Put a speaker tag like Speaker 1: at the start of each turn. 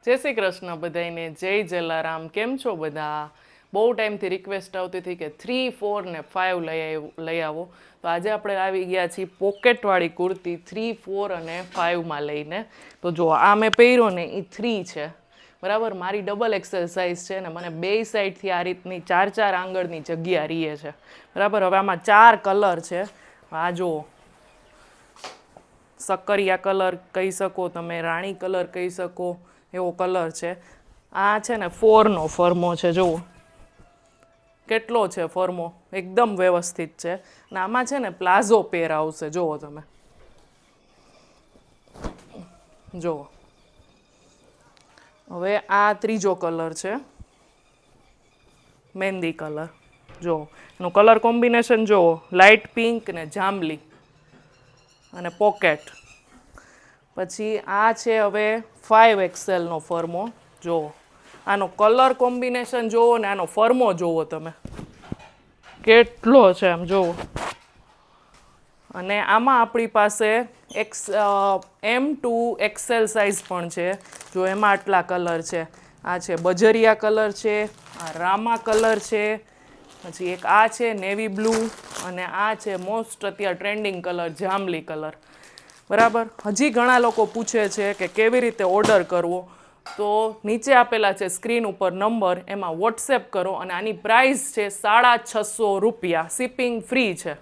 Speaker 1: જય શ્રી કૃષ્ણ બધાને, જય જલારામ. કેમ છો બધા? બહુ ટાઈમથી રિક્વેસ્ટ આવતી હતી કે 3, 4 ને 5 લઈ આવો. તો આજે આપણે આવી ગયા છીએ પોકેટવાળી કુર્તી 3, 4 અને 5માં લઈને. તો જો આ મેં પહેર્યો ને એ 3 છે, બરાબર. મારી ડબલ એક્સેલ સાઇઝ છે ને મને બે સાઈડથી આ રીતની 4 આંગળની જગ્યા રહીએ છે, બરાબર. હવે આમાં 4 કલર છે. આ જુઓ, સક્કરિયા કલર કહી શકો તમે, રાણી કલર કહી શકો, એવો કલર છે. આ છે ને 4નો ફર્મો છે. જુઓ કેટલો છે ફર્મો, એકદમ વ્યવસ્થિત છે. અને આમાં છે ને પ્લાઝો પેર આવશે. જુઓ તમે, જુઓ. હવે આ ત્રીજો કલર છે, મહેંદી કલર. જુઓ એનું કલર કોમ્બિનેશન જુઓ, લાઇટ પિંક ને જાંબલી અને પોકેટ. પછી આ છે હવે 5XL નો ફર્મો. જુઓ આનો કલર કોમ્બિનેશન જુઓ ને આનો ફર્મો જુઓ તમે, કેટલો છે આમ જુઓ. અને આમાં આપણી પાસે M2XL સાઇઝ પણ છે. જો એમાં આટલા કલર છે. આ છે બજરિયા કલર છે, આ રામા કલર છે, પછી એક આ છે નેવી બ્લુ, અને આ છે મોસ્ટ અત્યારે ટ્રેન્ડિંગ કલર જાંબલી કલર, બરાબર. હજી ઘણા લોકો પૂછે છે કે કેવી રીતે ઓર્ડર કરવો. તો નીચે આપેલા છે સ્ક્રીન ઉપર નંબર, એમાં વોટ્સએપ કરો. અને આની પ્રાઇસ છે ₹650, શિપિંગ ફ્રી છે.